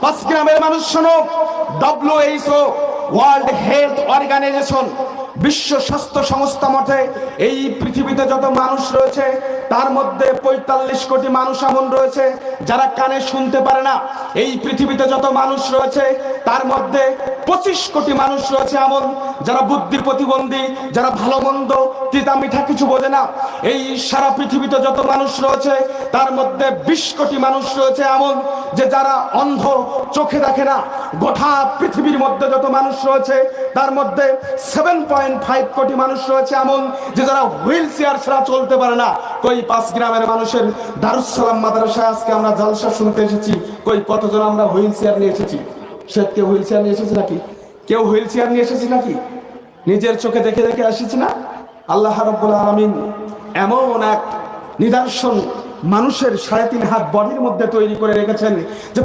পাঁচ গ্রামের মানুষ শোনো, WHO ওয়ার্ল্ড হেলথ অর্গানাইজেশন বিশ্ব স্বাস্থ্য সংস্থা মতে এই পৃথিবীতে যত মানুষ রয়েছে তার মধ্যে ৪৫ কোটি মানুষ এমন রয়েছে যারা কানে শুনতে পারে না। এই পৃথিবীতে যত মানুষ রয়েছে তার মধ্যে ২৫ কোটি মানুষ রয়েছে এমন যারা বুদ্ধির প্রতিবন্ধী, যারা ভালো মন্দ তিতা মিঠা কিছু বোঝে না। এই সারা পৃথিবীতে যত মানুষ রয়েছে তার মধ্যে ২০ কোটি মানুষ রয়েছে এমন যে যারা অন্ধ, চোখে দেখে না। গোটা পৃথিবীর মধ্যে যত মানুষ রয়েছে তার মধ্যে 7.5 কোটি মানুষ রয়েছে এমন যে যারা হুইল চেয়ার ছাড়া চলতে পারে না। কই ৫ গ্রামের মানুষের দারুস সালাম মাদ্রাসায় আজকে আমরা জালসা শুনতে এসেছি, কই কতজন আমরা হুইল চেয়ার নিয়ে এসেছি? সে কেউ হুইল চেয়ার নিয়ে এসেছে নাকি? কেউ হুইল চেয়ার নিয়ে এসেছে নাকি? নিজের চোখে দেখে দেখে আসিছে না? আল্লাহ রাব্বুল আলামিন এমন এক নিদর্শন মানুষের ৩.৫ হাত বডির মধ্যে তৈরি করে রেখেছেন যে